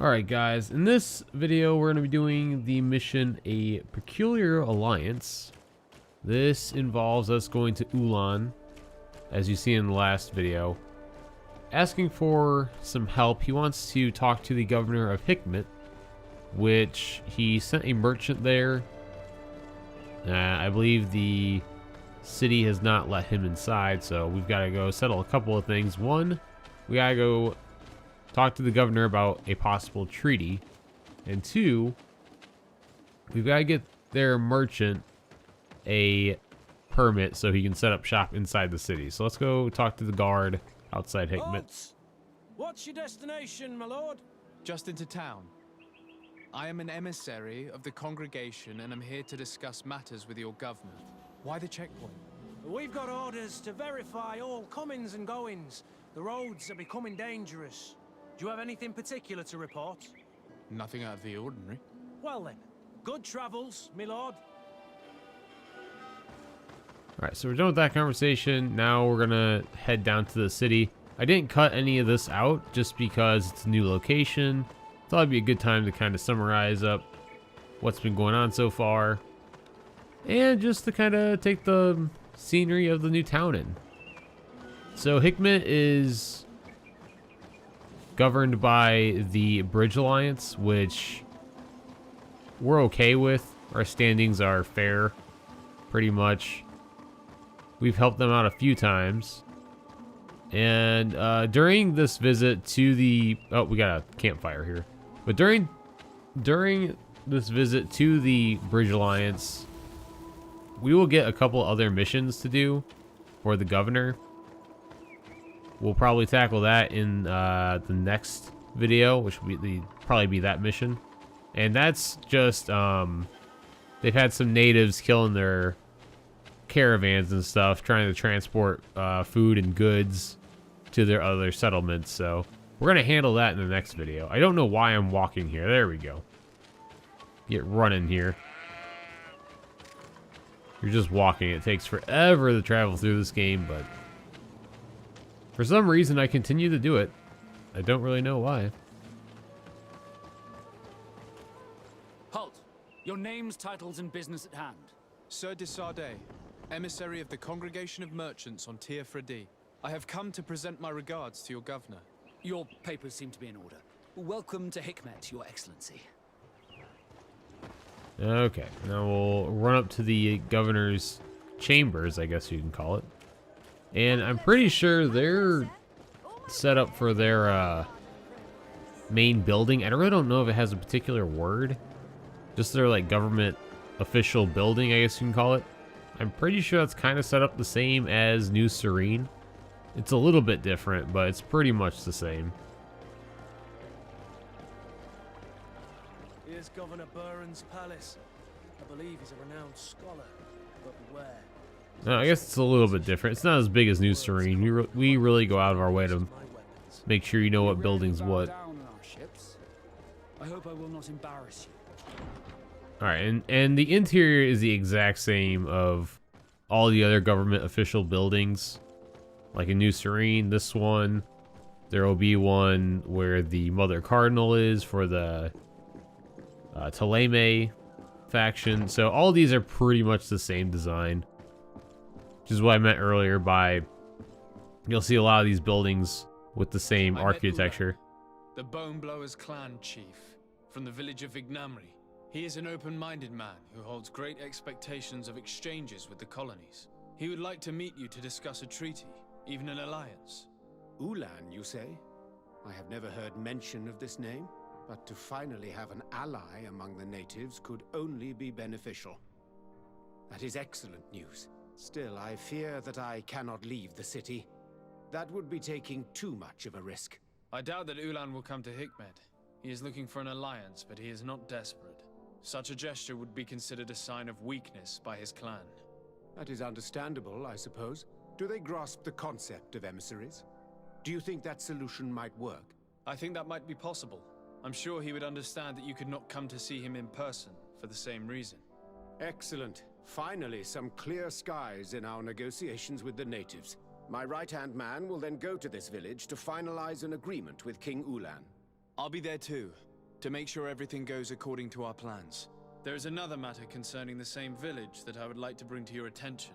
Alright guys, in this video we're going to be doing the mission A Peculiar Alliance. This involves us going to Ulan, as you see in the last video, asking for some help. He wants to talk to the governor of Hikmet, which he sent a merchant there. I believe the city has not let him inside, so we've got to go settle a couple of things. One, we got to go talk to the governor about a possible treaty. And two, we've got to get their merchant a permit so he can set up shop inside the city. So let's go talk to the guard outside Hikmet. What's your destination, my lord? Just into town. I am an emissary of the congregation and am here to discuss matters with your governor. Why the checkpoint? We've got orders to verify all comings and goings. The roads are becoming dangerous. Do you have anything particular to report? Nothing out of the ordinary. Well then, good travels, my lord. Alright, so we're done with that conversation. Now we're gonna head down to the city. I didn't cut any of this out just because it's a new location. Thought it'd be a good time to kind of summarize up what's been going on so far. And just to kind of take the scenery of the new town in. So Hikmet is governed by the Bridge Alliance, which we're okay with. Our standings are fair, pretty much. We've helped them out a few times. And during this visit to the... Oh, we got a campfire here. But during this visit to the Bridge Alliance, we will get a couple other missions to do for the governor. We'll probably tackle that in the next video, which will probably be that mission. And that's just, they've had some natives killing their caravans and stuff, trying to transport food and goods to their other settlements. So we're going to handle that in the next video. I don't know why I'm walking here. There we go. Get running here. You're just walking. It takes forever to travel through this game, but for some reason, I continue to do it. I don't really know why. Halt! Your names, titles, and business at hand. Sir de Sardet, emissary of the Congregation of Merchants on Tier Fredi. I have come to present my regards to your governor. Your papers seem to be in order. Welcome to Hikmet, Your Excellency. Okay, now we'll run up to the governor's chambers, I guess you can call it. And I'm pretty sure they're set up for their main building. I really don't know if it has a particular word. Just their like government official building, I guess you can call it. I'm pretty sure that's kind of set up the same as New Serene. It's a little bit different, but it's pretty much the same. Here's Governor Buren's palace. I believe he's a renowned scholar, but beware. No, I guess it's a little bit different. It's not as big as New Serene. We really go out of our way to make sure you know what building's what. I hope I will not embarrass you. Alright, and the interior is the exact same of all the other government official buildings. Like in New Serene, this one, there will be one where the Mother Cardinal is for the Taleme faction. So all these are pretty much the same design. Which is what I meant earlier by you'll see a lot of these buildings with the same architecture. The Bone Blowers clan chief from the village of Vignamri. He is an open-minded man who holds great expectations of exchanges with the colonies. He would like to meet you to discuss a treaty, even an alliance. Ulan, you say? I have never heard mention of this name, but to finally have an ally among the natives could only be beneficial. That is excellent news. Still, I fear that I cannot leave the city. That would be taking too much of a risk. I doubt that Ulan will come to Hikmet. He is looking for an alliance, but he is not desperate. Such a gesture would be considered a sign of weakness by his clan. That is understandable, I suppose. Do they grasp the concept of emissaries? Do you think that solution might work? I think that might be possible. I'm sure he would understand that you could not come to see him in person for the same reason. Excellent. Finally, some clear skies in our negotiations with the natives. My right-hand man will then go to this village to finalize an agreement with King Ulan. I'll be there too. to make sure everything goes according to our plans. There is another matter concerning the same village that I would like to bring to your attention.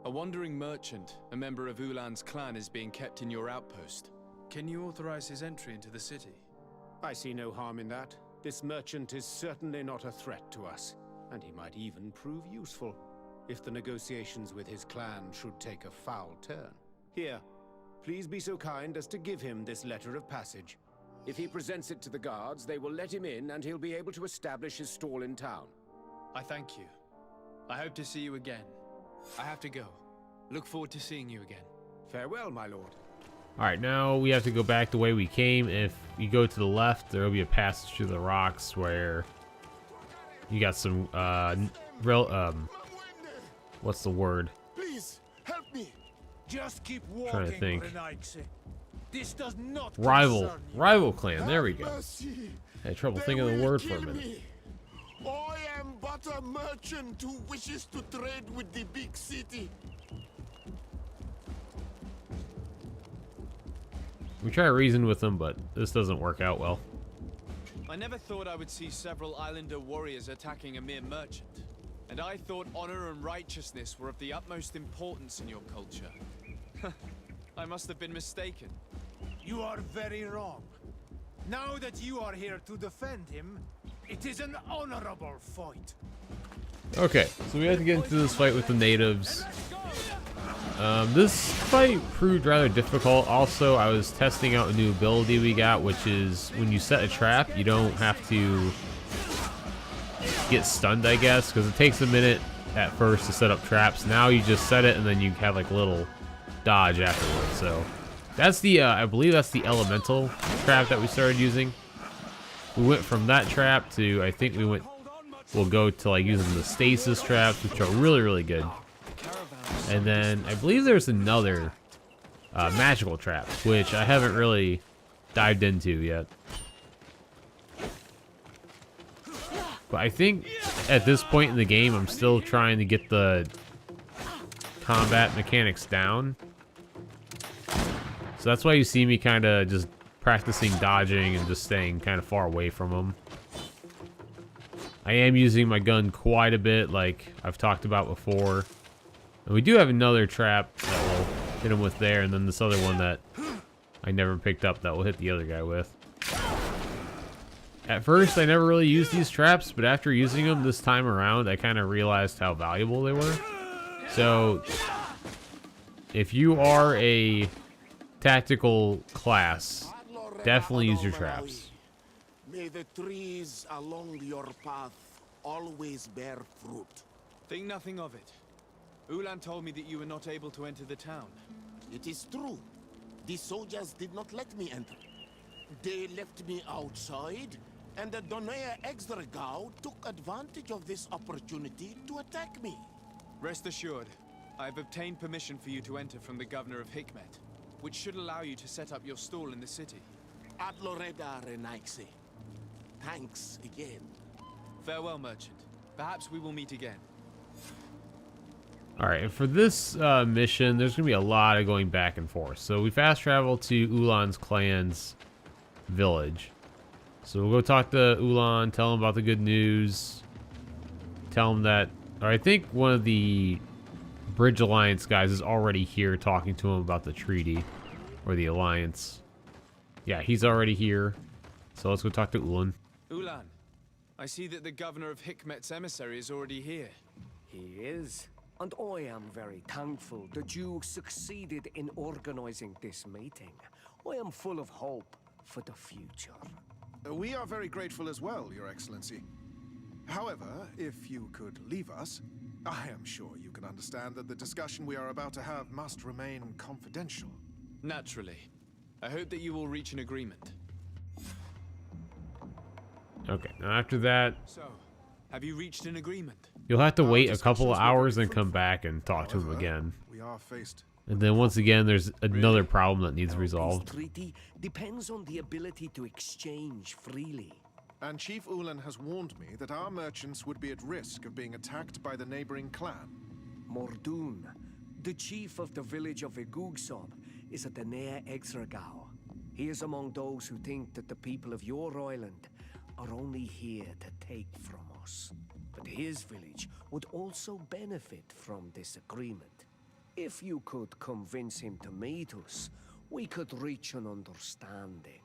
A wandering merchant, a member of Ulan's clan, is being kept in your outpost. Can you authorize his entry into the city? I see no harm in that. This merchant is certainly not a threat to us, and he might even prove useful if the negotiations with his clan should take a foul turn. Here, please be so kind as to give him this letter of passage. If he presents it to the guards, they will let him in and he'll be able to establish his stall in town. I thank you. I hope to see you again. I have to go. Look forward to seeing you again. Farewell, my lord. Alright, now we have to go back the way we came. If you go to the left, there will be a passage through the rocks where you got some, what's the word? Please, help me. Just keep walking, Trying to think. Renaixi. This does not Rival concern you. clan, there we go. Mercy. Had trouble They thinking of the will word for a kill minute. me. I am but a merchant who wishes to trade with the big city. We try to reason with them, but this doesn't work out well. I never thought I would see several islander warriors attacking a mere merchant. And I thought honor and righteousness were of the utmost importance in your culture. I must have been mistaken. You are very wrong. Now that you are here to defend him, it is an honorable fight. Okay, so we had to get into this fight with the natives. This fight proved rather difficult. Also, I was testing out a new ability we got, which is when you set a trap, you don't have to get stunned, I guess, because it takes a minute at first to set up traps. Now you just set it and then you have like a little dodge afterwards. So that's the I believe that's the elemental trap that we started using. We went from that trap to, I think we'll go to like using the stasis traps, which are really good. And then I believe there's another magical trap, which I haven't really dived into yet. But I think at this point in the game, I'm still trying to get the combat mechanics down. So that's why you see me kind of just practicing dodging and just staying kind of far away from them. I am using my gun quite a bit, like I've talked about before. And we do have another trap that we'll hit him with there, and then this other one that I never picked up that we'll hit the other guy with. At first, I never really used these traps, but after using them this time around, I kind of realized how valuable they were. So, if you are a tactical class, definitely use your traps. May the trees along your path always bear fruit. Think nothing of it. Ulan told me that you were not able to enter the town. It is true. The soldiers did not let me enter. They left me outside, and the Donea Exdragao took advantage of this opportunity to attack me. Rest assured, I have obtained permission for you to enter from the governor of Hikmet, which should allow you to set up your stall in the city. Ad Loreda Renaixi. Thanks again. Farewell, merchant. Perhaps we will meet again. Alright, and for this mission, there's going to be a lot of going back and forth. So we fast travel to Ulan's clan's village. So we'll go talk to Ulan, tell him about the good news. Tell him that, or I think one of the Bridge Alliance guys is already here talking to him about the treaty, or the alliance. Yeah, he's already here. So let's go talk to Ulan. Ulan, I see that the governor of Hikmet's emissary is already here. He is. And I am very thankful that you succeeded in organizing this meeting. I am full of hope for the future. We are very grateful as well, Your Excellency. However, if you could leave us, I am sure you can understand that the discussion we are about to have must remain confidential. Naturally. I hope that you will reach an agreement. Okay, now after that, So, have you reached an agreement? you'll have to Our wait a discussions couple of were hours very and come fruitful. back and talk to him However, again. We are faced. And then once again, there's another problem that needs Our resolved. peace treaty depends on the ability to exchange freely. And Chief Ulan has warned me that our merchants would be at risk of being attacked by the neighboring clan. Mordoon, the chief of the village of Igugsob, is a Donea Exdragao. He is among those who think that the people of your island are only here to take from us. But his village would also benefit from this agreement. If you could convince him to meet us, we could reach an understanding,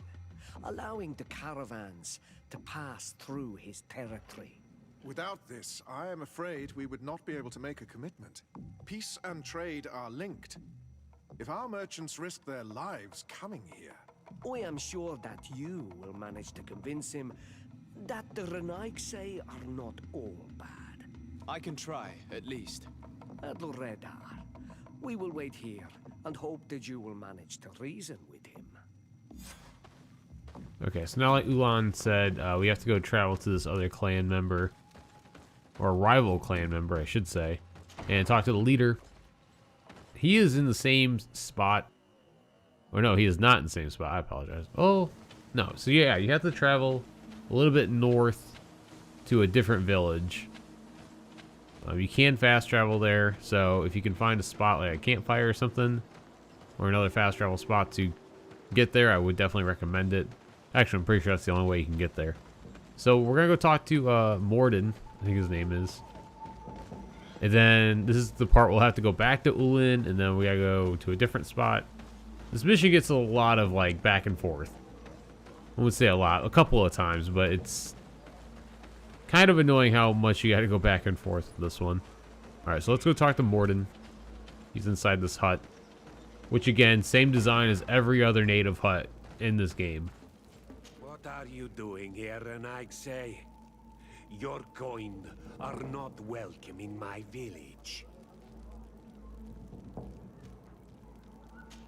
allowing the caravans to pass through his territory. Without this, I am afraid we would not be able to make a commitment. Peace and trade are linked. If our merchants risk their lives coming here... I am sure that you will manage to convince him that the Renaigse are not all bad. I can try, at least. Adloredar, we will wait here and hope that you will manage to reason with him. Okay, so now like Ulan said, we have to go travel to this other clan member, or rival clan member, I should say, and talk to the leader. He is in the same spot. Or no, he is not in the same spot. I apologize. Oh, no. So yeah, you have to travel a little bit north to a different village. You can fast travel there, so if you can find a spot like a campfire or something, or another fast travel spot to get there, I would definitely recommend it. Actually, I'm pretty sure that's the only way you can get there. So we're gonna go talk to Morden, I think his name is. And then this is the part we'll have to go back to Ulan, and then we gotta go to a different spot. This mission gets a lot of like back and forth. I wouldn't say a lot, a couple of times, but it's kind of annoying how much you gotta go back and forth with this one. Alright, so let's go talk to Morden. He's inside this hut. Which again, same design as every other native hut in this game. What are you doing here, Renaigse? Your kind are not welcome in my village.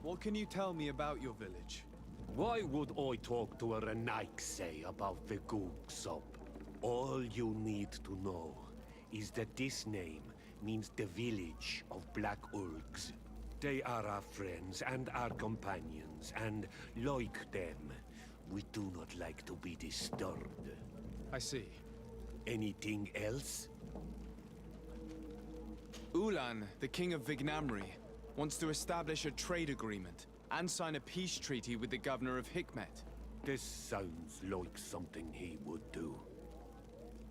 What can you tell me about your village? Why would I talk to a Renaigse about the Googsop? All you need to know is that this name means the village of Black Ulgs. They are our friends and our companions, and like them, we do not like to be disturbed. I see. Anything else? Ulan, the king of Vignamri, wants to establish a trade agreement and sign a peace treaty with the governor of Hikmet. This sounds like something he would do.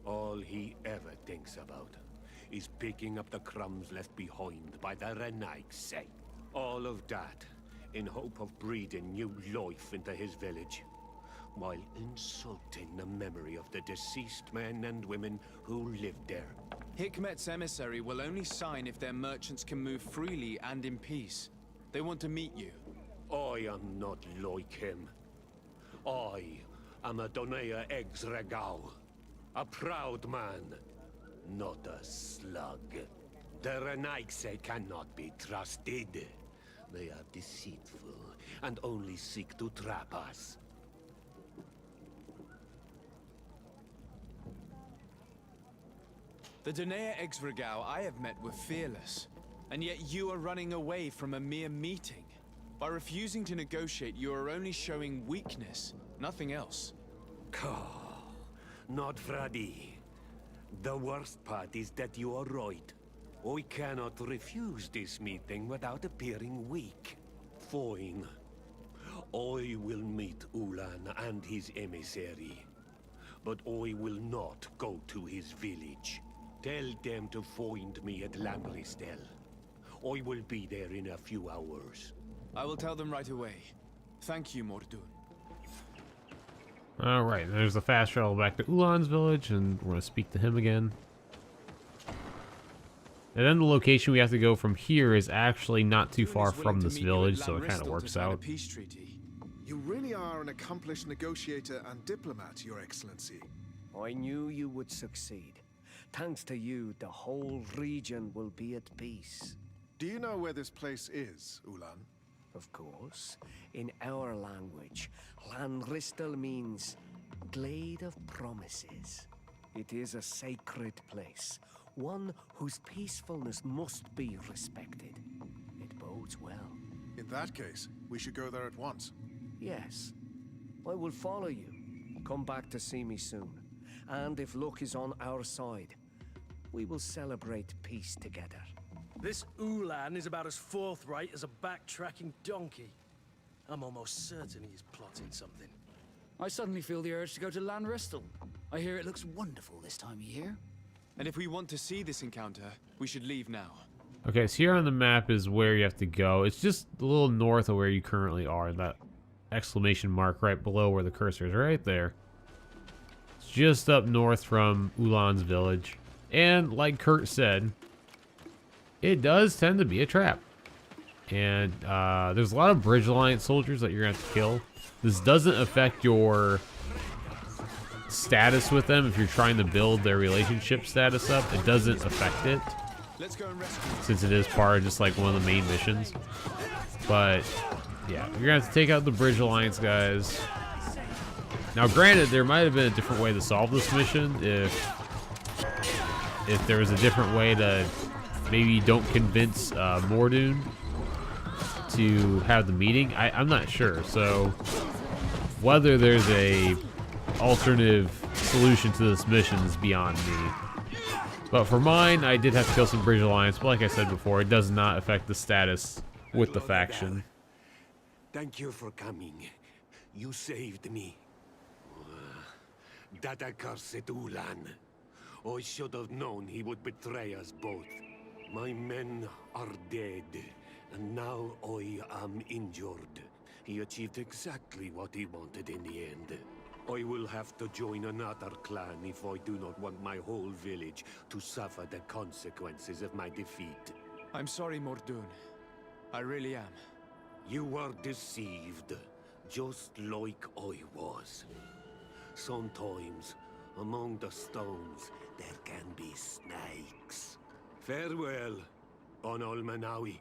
All he ever thinks about is picking up the crumbs left behind by the Renaigse. All of that in hope of breathing new life into his village, while insulting the memory of the deceased men and women who lived there. Hikmet's emissary will only sign if their merchants can move freely and in peace. They want to meet you. I am not like him. I am a Donea Exregau, a proud man, not a slug. The Renaigse cannot be trusted. They are deceitful and only seek to trap us. The Donea Exregau I have met were fearless, and yet you are running away from a mere meeting. By refusing to negotiate, you are only showing weakness, nothing else. Not Fradi. The worst part is that you are right. I cannot refuse this meeting without appearing weak. Fine. I will meet Ulan and his emissary. But I will not go to his village. Tell them to find me at Lambristel. I will be there in a few hours. I will tell them right away. Thank you, Mordun. Alright, there's the fast travel back to Ulan's village, and we're going to speak to him again. And then the location we have to go from here is actually not too far from this village, so it kind of works out. You really are an accomplished negotiator and diplomat, Your Excellency. I knew you would succeed. Thanks to you, the whole region will be at peace. Do you know where this place is, Ulan? Of course. In our language, Lanristel means Glade of Promises. It is a sacred place, one whose peacefulness must be respected. It bodes well. In that case, we should go there at once. Yes. I will follow you. Come back to see me soon. And if luck is on our side, we will celebrate peace together. This Ulan is about as forthright as a backtracking donkey. I'm almost certain he's plotting something. I suddenly feel the urge to go to Lanristel. I hear it looks wonderful this time of year. And if we want to see this encounter, we should leave now. Okay, so here on the map is where you have to go. It's just a little north of where you currently are. That exclamation mark right below where the cursor is, right there. It's just up north from Ulan's village. And like Kurt said, it does tend to be a trap. And there's a lot of Bridge Alliance soldiers that you're going to have to kill. This doesn't affect your status with them if you're trying to build their relationship status up. It doesn't affect it. Let's go and rescue. Since it is part of just like one of the main missions. But yeah, you're gonna have to take out the Bridge Alliance guys. Now granted, there might have been a different way to solve this mission if there was a different way to maybe don't convince Mordoon to have the meeting. I'm not sure. So whether there's a alternative solution to this mission is beyond me. But for mine, I did have to kill some Bridge Alliance, but like I said before, it does not affect the status with the faction. Thank you for coming. You saved me. That accursed Ulan. I should have known he would betray us both. My men are dead, and now I am injured. He achieved exactly what he wanted in the end. I will have to join another clan if I do not want my whole village to suffer the consequences of my defeat. I'm sorry, Mordoon. I really am. You were deceived, just like I was. Sometimes, among the stones, there can be snakes. Farewell, on Almanawi.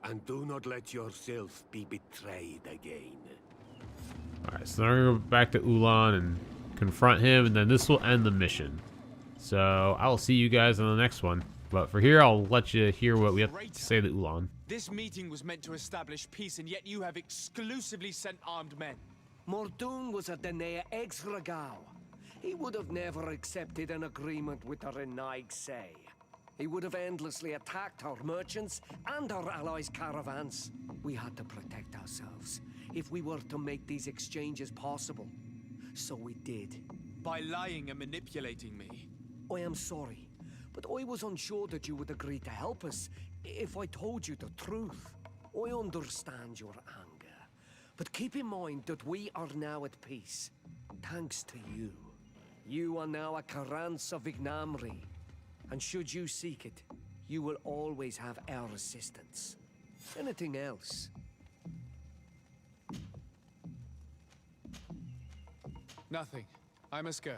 And do not let yourself be betrayed again. Alright, so now we're going to go back to Ulan and confront him, and then this will end the mission. So I'll see you guys on the next one. But for here, I'll let you hear what we have to say to Ulan. This meeting was meant to establish peace, and yet you have exclusively sent armed men. Mordoon was a Denea ex-Regao. He would have never accepted an agreement with the Renaig Say. He would have endlessly attacked our merchants and our allies' caravans. We had to protect ourselves if we were to make these exchanges possible. So we did. By lying and manipulating me. I am sorry, but I was unsure that you would agree to help us if I told you the truth. I understand your anger, but keep in mind that we are now at peace, thanks to you. You are now a Karans of Ignamri, and should you seek it, you will always have our assistance. Anything else? Nothing. I must go.